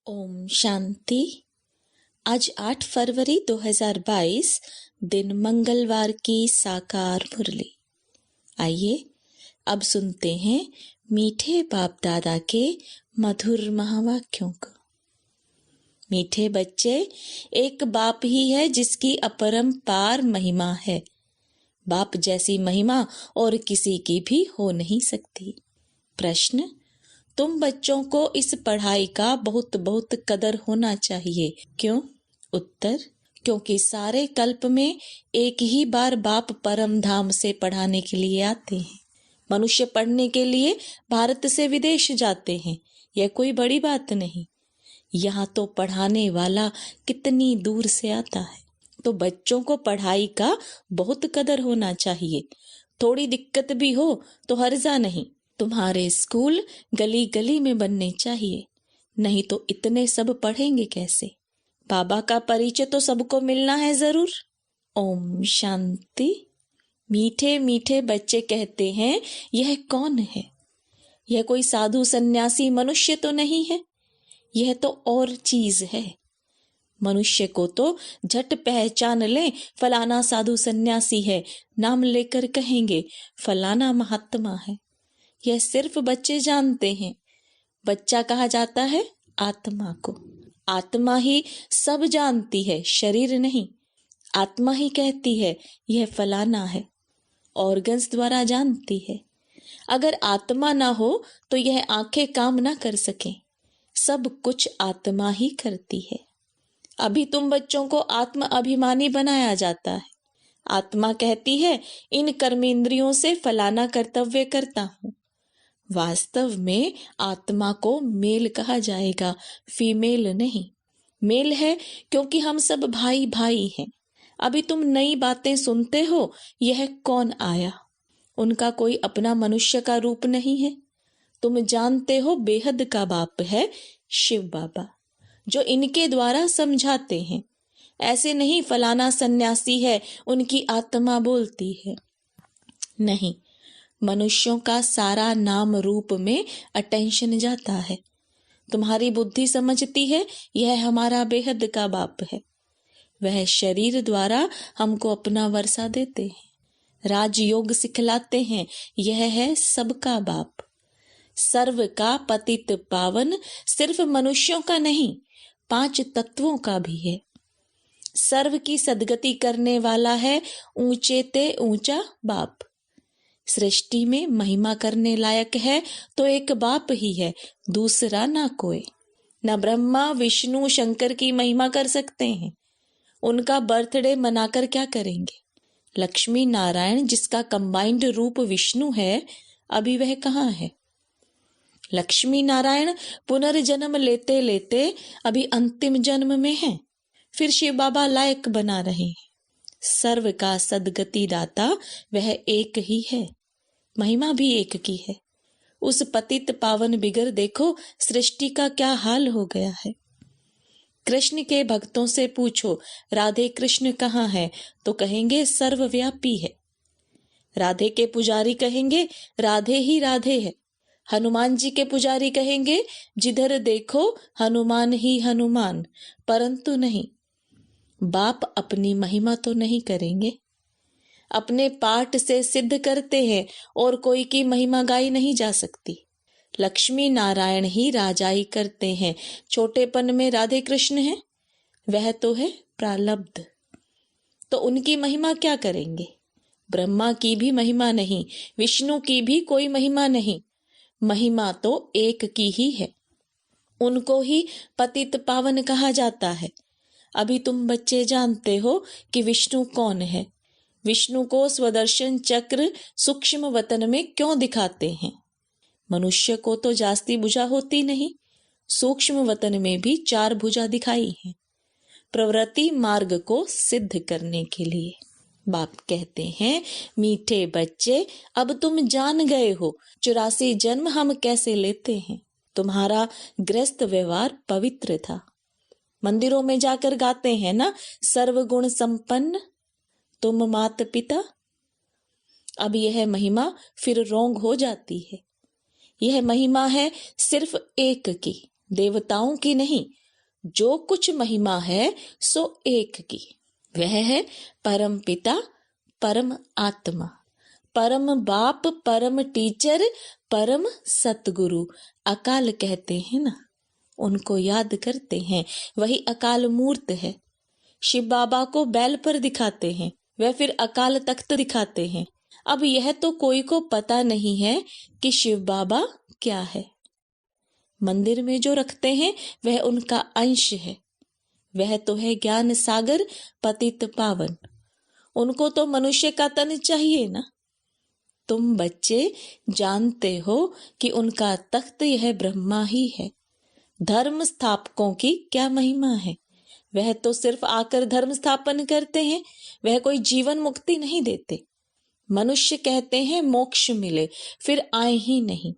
ओम शांति। आज 8 फरवरी 2022 दिन मंगलवार की साकार मुरली। आइए अब सुनते हैं मीठे बाप दादा के मधुर महावाक्यों को। मीठे बच्चे, एक बाप ही है जिसकी अपरंपार महिमा है। बाप जैसी महिमा और किसी की भी हो नहीं सकती। प्रश्न: तुम बच्चों को इस पढ़ाई का बहुत बहुत कदर होना चाहिए। क्यों? उत्तर: क्योंकि सारे कल्प में एक ही बार बाप परम धाम से पढ़ाने के लिए आते हैं। मनुष्य पढ़ने के लिए भारत से विदेश जाते हैं, यह कोई बड़ी बात नहीं। यहाँ तो पढ़ाने वाला कितनी दूर से आता है। तो बच्चों को पढ़ाई का बहुत कदर होना चाहिए। थोड़ी दिक्कत भी हो तो हर्जा नहीं। तुम्हारे स्कूल गली गली में बनने चाहिए, नहीं तो इतने सब पढ़ेंगे कैसे? बाबा का परिचय तो सबको मिलना है जरूर। ओम शांति। मीठे मीठे बच्चे कहते हैं, यह कौन है? यह कोई साधु सन्यासी मनुष्य तो नहीं है, यह तो और चीज है। मनुष्य को तो झट पहचान ले, फलाना साधु सन्यासी है, नाम लेकर कहेंगे फलाना महात्मा है। यह सिर्फ बच्चे जानते हैं। बच्चा कहा जाता है आत्मा को। आत्मा ही सब जानती है, शरीर नहीं। आत्मा ही कहती है यह फलाना है, ऑर्गन्स द्वारा जानती है। अगर आत्मा ना हो तो यह आंखें काम ना कर सकें। सब कुछ आत्मा ही करती है। अभी तुम बच्चों को आत्म अभिमानी बनाया जाता है। आत्मा कहती है इन कर्मेंद्रियों से फलाना कर्तव्य करता हूं। वास्तव में आत्मा को मेल कहा जाएगा, फीमेल नहीं। मेल है क्योंकि हम सब भाई भाई हैं। अभी तुम नई बातें सुनते हो, यह कौन आया? उनका कोई अपना मनुष्य का रूप नहीं है। तुम जानते हो बेहद का बाप है शिव बाबा, जो इनके द्वारा समझाते हैं। ऐसे नहीं फलाना सन्यासी है, उनकी आत्मा बोलती है। नहीं, मनुष्यों का सारा नाम रूप में अटेंशन जाता है। तुम्हारी बुद्धि समझती है यह हमारा बेहद का बाप है। वह शरीर द्वारा हमको अपना वर्षा देते हैं, राजयोग सिखलाते हैं। यह है सबका बाप, सर्व का पतित पावन। सिर्फ मनुष्यों का नहीं, 5 तत्वों का भी है। सर्व की सदगति करने वाला है ऊंचे ते ऊंचा बाप। सृष्टि में महिमा करने लायक है तो एक बाप ही है, दूसरा ना कोई। न ब्रह्मा विष्णु शंकर की महिमा कर सकते हैं। उनका बर्थडे मनाकर क्या करेंगे? लक्ष्मी नारायण जिसका कंबाइंड रूप विष्णु है, अभी वह कहाँ है? लक्ष्मी नारायण पुनर्जन्म लेते लेते अभी अंतिम जन्म में हैं, फिर शिव बाबा लायक बना रहे हैं। सर्व का सदगति दाता वह एक ही है, महिमा भी एक की है। उस पतित पावन बिगर देखो सृष्टि का क्या हाल हो गया है। कृष्ण के भक्तों से पूछो राधे कृष्ण कहाँ है, तो कहेंगे सर्वव्यापी है। राधे के पुजारी कहेंगे राधे ही राधे है। हनुमान जी के पुजारी कहेंगे जिधर देखो हनुमान ही हनुमान। परंतु नहीं, बाप अपनी महिमा तो नहीं करेंगे। अपने पाठ से सिद्ध करते हैं और कोई की महिमा गाई नहीं जा सकती। लक्ष्मी नारायण ही राजाई करते हैं। छोटेपन में राधे कृष्ण हैं, वह तो है प्रारब्ध। तो उनकी महिमा क्या करेंगे? ब्रह्मा की भी महिमा नहीं, विष्णु की भी कोई महिमा नहीं। महिमा तो एक की ही है। उनको ही पतित पावन कहा जाता है। अभी तुम बच्चे जानते हो कि विष्णु कौन है। विष्णु को स्वदर्शन चक्र सूक्ष्म वतन में क्यों दिखाते हैं? मनुष्य को तो जास्ती भुजा होती नहीं, सूक्ष्म वतन में भी 4 भुजा दिखाई है, प्रवृत्ति मार्ग को सिद्ध करने के लिए। बाप कहते हैं मीठे बच्चे, अब तुम जान गए हो 84 जन्म हम कैसे लेते हैं। तुम्हारा गृहस्थ व्यवहार पवित्र था। मंदिरों में जाकर गाते हैं ना, सर्वगुण संपन्न तुम मात पिता। अब यह महिमा फिर रोंग हो जाती है। यह महिमा है सिर्फ एक की, देवताओं की नहीं, जो कुछ महिमा है सो एक की। वह है परम पिता, परम आत्मा, परम बाप, परम टीचर, परम सतगुरु। अकाल कहते हैं ना, उनको याद करते हैं, वही अकाल मूर्त है। शिव बाबा को बैल पर दिखाते हैं, वह फिर अकाल तख्त दिखाते हैं। अब यह तो कोई को पता नहीं है कि शिव बाबा क्या है। मंदिर में जो रखते हैं वह उनका अंश है, वह तो है ज्ञान सागर पतित पावन। उनको तो मनुष्य का तन चाहिए ना। तुम बच्चे जानते हो कि उनका तख्त यह ब्रह्मा ही है। धर्म स्थापकों की क्या महिमा है, वह तो सिर्फ आकर धर्म स्थापन करते हैं, वह कोई जीवन मुक्ति नहीं देते। मनुष्य कहते हैं मोक्ष मिले, फिर आए ही नहीं।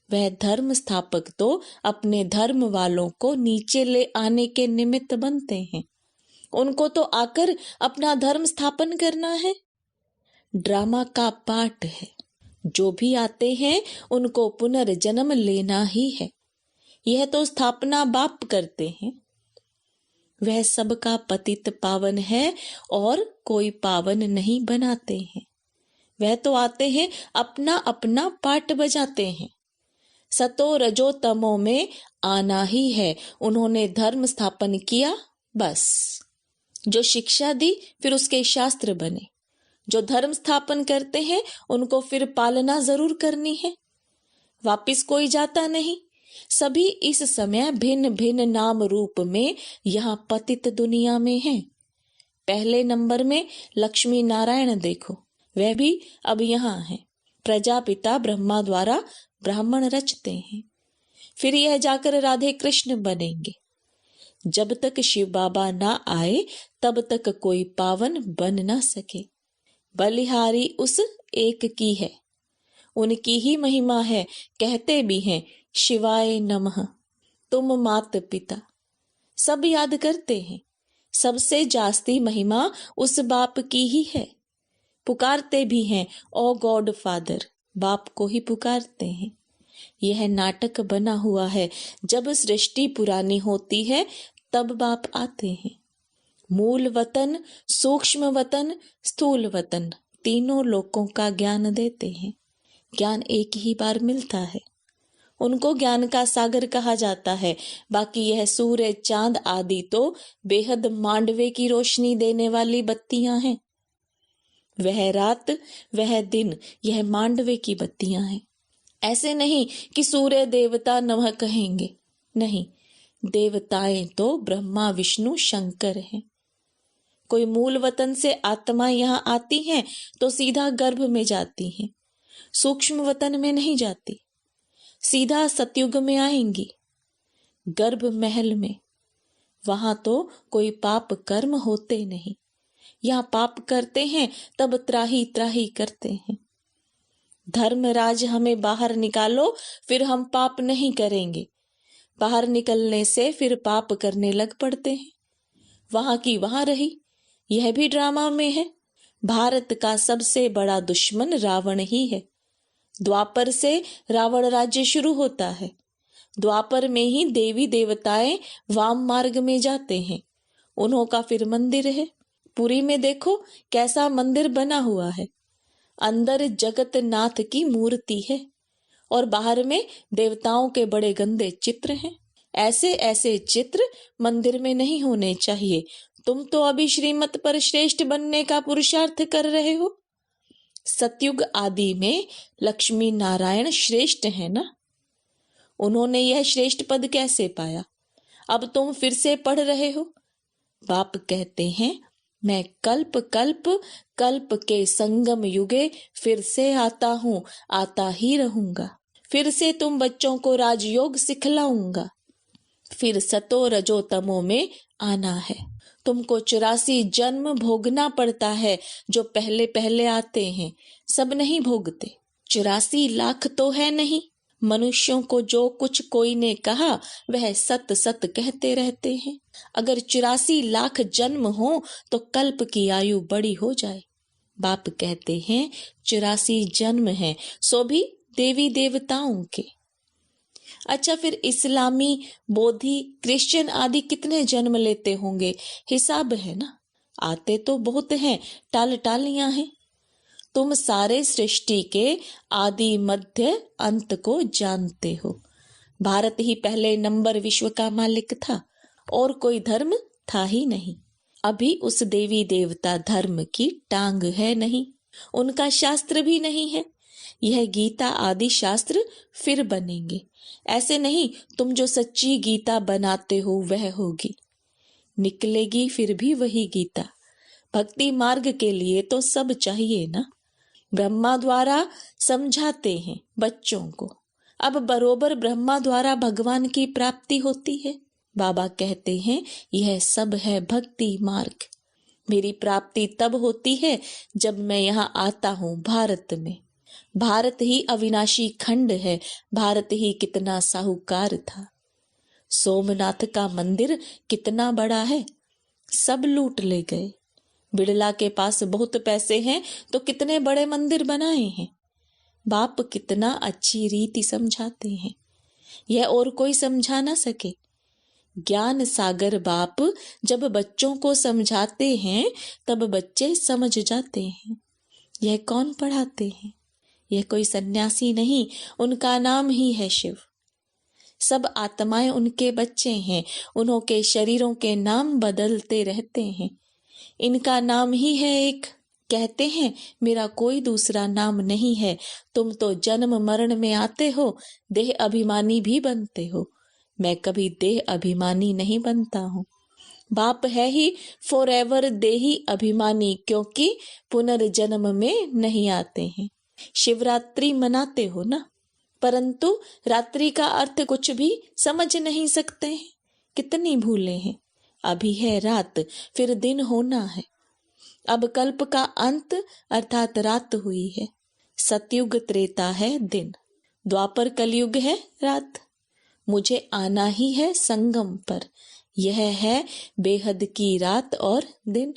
वह धर्म स्थापक तो अपने धर्म वालों को नीचे ले आने के निमित्त बनते हैं। उनको तो आकर अपना धर्म स्थापन करना है। ड्रामा का पाठ है, जो भी आते हैं उनको पुनर्जन्म लेना ही है। यह तो स्थापना बाप करते हैं। वह सबका पतित पावन है और कोई पावन नहीं बनाते हैं। वह तो आते हैं अपना अपना पाठ बजाते हैं। सतो रजो तमो में आना ही है। उन्होंने धर्म स्थापन किया, बस। जो शिक्षा दी फिर उसके शास्त्र बने। जो धर्म स्थापन करते हैं उनको फिर पालना जरूर करनी है। वापिस कोई जाता नहीं। सभी इस समय भिन्न भिन्न नाम रूप में यहाँ पतित दुनिया में हैं। पहले नंबर में लक्ष्मी नारायण देखो, वह भी अब यहाँ है। प्रजापिता ब्रह्मा द्वारा ब्राह्मण रचते हैं, फिर यह जाकर राधे कृष्ण बनेंगे। जब तक शिव बाबा ना आए तब तक कोई पावन बन ना सके। बलिहारी उस एक की है, उनकी ही महिमा है। कहते भी हैं शिवाय नमः। तुम मात पिता सब याद करते हैं, सबसे जास्ती महिमा उस बाप की ही है। पुकारते भी हैं ओ गॉड फादर, बाप को ही पुकारते हैं। यह नाटक बना हुआ है। जब सृष्टि पुरानी होती है तब बाप आते हैं। मूल वतन, सूक्ष्म वतन, स्थूल वतन, तीनों लोकों का ज्ञान देते हैं। ज्ञान एक ही बार मिलता है, उनको ज्ञान का सागर कहा जाता है। बाकी यह सूर्य चांद आदि तो बेहद मांडवे की रोशनी देने वाली बत्तियां हैं। वह रात वह दिन, यह मांडवे की बत्तियां हैं। ऐसे नहीं कि सूर्य देवता नमः कहेंगे, नहीं, देवताएं तो ब्रह्मा विष्णु शंकर हैं। कोई मूल वतन से आत्मा यहाँ आती हैं तो सीधा गर्भ में जाती हैं, सूक्ष्म वतन में नहीं जाती, सीधा सतयुग में आएंगी, गर्भ महल में। वहां तो कोई पाप कर्म होते नहीं। यहाँ पाप करते हैं तब त्राही त्राही करते हैं। धर्मराज हमें बाहर निकालो फिर हम पाप नहीं करेंगे। बाहर निकलने से फिर पाप करने लग पड़ते हैं। वहां की वहां रही। यह भी ड्रामा में है। भारत का सबसे बड़ा दुश्मन रावण ही है। द्वापर से रावण राज्य शुरू होता है। द्वापर में ही देवी देवताएं वाम मार्ग में जाते हैं। उन्हों का फिर मंदिर है। पुरी में देखो कैसा मंदिर बना हुआ है। अंदर जगत नाथ की मूर्ति है और बाहर में देवताओं के बड़े गंदे चित्र हैं। ऐसे ऐसे चित्र मंदिर में नहीं होने चाहिए। तुम तो अभी श्रीमत पर श्रेष्ठ बनने का पुरुषार्थ कर रहे हो। सतयुग आदि में लक्ष्मी नारायण श्रेष्ठ है ना। उन्होंने यह श्रेष्ठ पद कैसे पाया? अब तुम फिर से पढ़ रहे हो। बाप कहते हैं मैं कल्प कल्प कल्प के संगम युगे फिर से आता हूँ, आता ही रहूंगा। फिर से तुम बच्चों को राजयोग सिखलाऊंगा। फिर सतो रजो तमो में आना है। तुमको 84 जन्म भोगना पड़ता है। जो पहले पहले आते हैं सब नहीं भोगते। 84 लाख तो है नहीं। मनुष्यों को जो कुछ कोई ने कहा वह सत सत कहते रहते हैं। अगर 84 लाख जन्म हो तो कल्प की आयु बड़ी हो जाए। बाप कहते हैं 84 जन्म हैं, सो भी देवी देवताओं के। अच्छा, फिर इस्लामी, बोधी, क्रिश्चियन आदि कितने जन्म लेते होंगे? हिसाब है ना, आते तो बहुत हैं, टालियां हैं। तुम सारे सृष्टि के आदि मध्य अंत को जानते हो। भारत ही पहले नंबर विश्व का मालिक था, और कोई धर्म था ही नहीं। अभी उस देवी देवता धर्म की टांग है नहीं, उनका शास्त्र भी नहीं है। यह गीता आदि शास्त्र फिर बनेंगे। ऐसे नहीं, तुम जो सच्ची गीता बनाते हो वह होगी, निकलेगी फिर भी वही गीता। भक्ति मार्ग के लिए तो सब चाहिए ना। ब्रह्मा द्वारा समझाते हैं बच्चों को, अब बरोबर ब्रह्मा द्वारा भगवान की प्राप्ति होती है। बाबा कहते हैं यह सब है भक्ति मार्ग। मेरी प्राप्ति तब होती है जब मैं यहाँ आता हूँ भारत में। भारत ही अविनाशी खंड है, भारत ही कितना साहूकार था। सोमनाथ का मंदिर कितना बड़ा है, सब लूट ले गए। बिड़ला के पास बहुत पैसे हैं तो कितने बड़े मंदिर बनाए हैं। बाप कितना अच्छी रीति समझाते हैं, यह और कोई समझा ना सके। ज्ञान सागर बाप जब बच्चों को समझाते हैं तब बच्चे समझ जाते हैं। यह कौन पढ़ाते हैं? यह कोई सन्यासी नहीं, उनका नाम ही है शिव। सब आत्माएं उनके बच्चे हैं, उन्हों के शरीरों के नाम बदलते रहते हैं। इनका नाम ही है एक। कहते हैं मेरा कोई दूसरा नाम नहीं है। तुम तो जन्म मरण में आते हो, देह अभिमानी भी बनते हो। मैं कभी देह अभिमानी नहीं बनता हूँ। बाप है ही फॉरएवर देही अभिमानी, क्योंकि पुनर्जन्म में नहीं आते हैं। शिवरात्रि मनाते हो ना, परंतु रात्रि का अर्थ कुछ भी समझ नहीं सकते हैं। कितनी भूले हैं। अभी है रात, फिर दिन होना है। अब कल्प का अंत अर्थात रात हुई है। सतयुग त्रेता है दिन, द्वापर कलयुग है रात। मुझे आना ही है संगम पर, यह है बेहद की रात और दिन।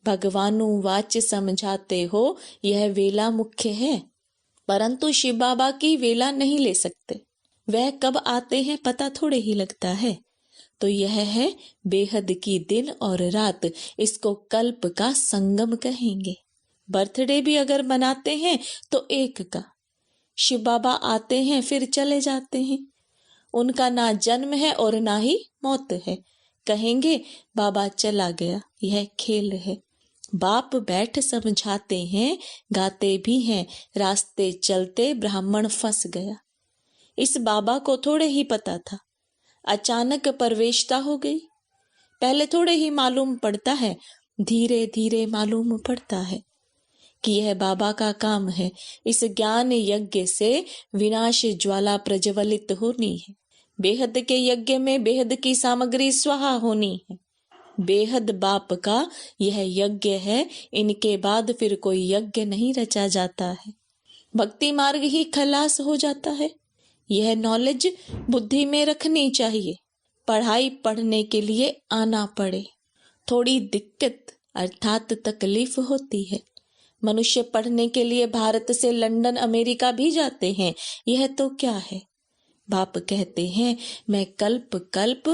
भगवानु वाच समझाते हो, यह वेला मुख्य है, परंतु शिव बाबा की वेला नहीं ले सकते। वह कब आते हैं पता थोड़े ही लगता है। तो यह है बेहद की दिन और रात, इसको कल्प का संगम कहेंगे। बर्थडे भी अगर मनाते हैं तो एक का। शिव बाबा आते हैं फिर चले जाते हैं, उनका ना जन्म है और ना ही मौत है। कहेंगे बाबा चला गया, यह खेल है। बाप बैठ समझाते हैं, गाते भी हैं, रास्ते चलते ब्राह्मण फंस गया। इस बाबा को थोड़े ही पता था, अचानक प्रवेशता हो गई। पहले थोड़े ही मालूम पड़ता है, धीरे धीरे मालूम पड़ता है कि यह बाबा का काम है। इस ज्ञान यज्ञ से विनाश ज्वाला प्रज्वलित होनी है। बेहद के यज्ञ में बेहद की सामग्री स्वाहा होनी है। बेहद बाप का यह यज्ञ है, इनके बाद फिर कोई यज्ञ नहीं रचा जाता है। भक्ति मार्ग ही खलास हो जाता है। यह नॉलेज बुद्धि में रखनी चाहिए। पढ़ाई पढ़ने के लिए आना पड़े, थोड़ी दिक्कत अर्थात तकलीफ होती है। मनुष्य पढ़ने के लिए भारत से लंदन अमेरिका भी जाते हैं, यह तो क्या है। बाप कहते हैं मैं कल्प कल्प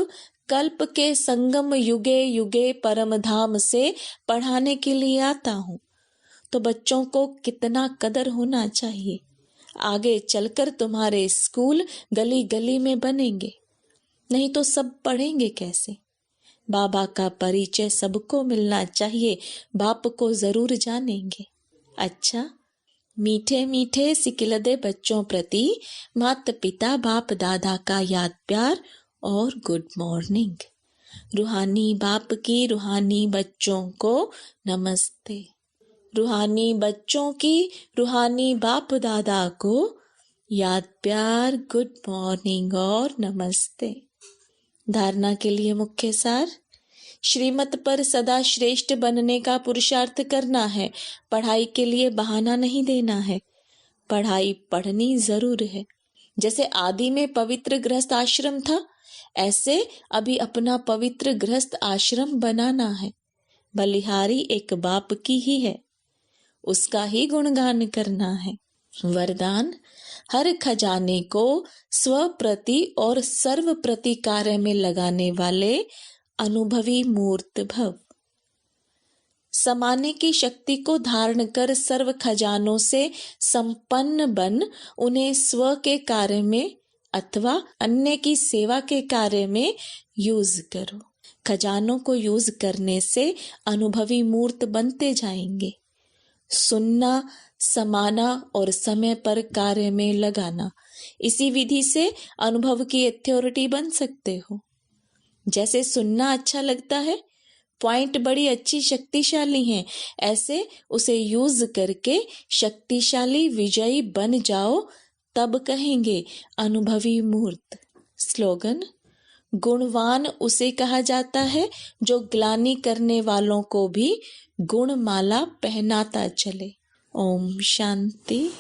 कल्प के संगम युगे युगे परम धाम से पढ़ाने के लिए आता हूँ। तो बच्चों को कितना कदर होना चाहिए। आगे चलकर तुम्हारे स्कूल गली गली में बनेंगे, नहीं तो सब पढ़ेंगे कैसे। बाबा का परिचय सबको मिलना चाहिए, बाप को जरूर जानेंगे। अच्छा, मीठे मीठे सिकिलदे बच्चों प्रति माता पिता बाप दादा का याद प्यार और गुड मॉर्निंग। रूहानी बाप की रूहानी बच्चों को नमस्ते। रूहानी बच्चों की रूहानी बाप दादा को याद प्यार, गुड मॉर्निंग और नमस्ते। धारणा के लिए मुख्य सार, श्रीमत पर सदा श्रेष्ठ बनने का पुरुषार्थ करना है। पढ़ाई के लिए बहाना नहीं देना है, पढ़ाई पढ़नी जरूर है। जैसे आदि में पवित्र गृहस्थ आश्रम था, ऐसे अभी अपना पवित्र गृहस्थ आश्रम बनाना है। बलिहारी एक बाप की ही है, उसका ही गुणगान करना है। वरदान: हर खजाने को स्वप्रति और सर्व प्रति कार्य में लगाने वाले अनुभवी मूर्त भव। समाने की शक्ति को धारण कर सर्व खजानों से संपन्न बन उन्हें स्व के कार्य में अथवा अन्य की सेवा के कार्य में यूज करो। खजानों को यूज करने से अनुभवी मूर्त बनते जाएंगे। सुनना, समाना और समय पर कार्य में लगाना, इसी विधि से अनुभव की अथॉरिटी बन सकते हो। जैसे सुनना अच्छा लगता है, पॉइंट बड़ी अच्छी शक्तिशाली हैं, ऐसे उसे यूज करके शक्तिशाली विजयी बन जाओ, तब कहेंगे अनुभवी मूर्त। स्लोगन: गुणवान उसे कहा जाता है जो ग्लानि करने वालों को भी गुणमाला पहनाता चले। ओम शांति।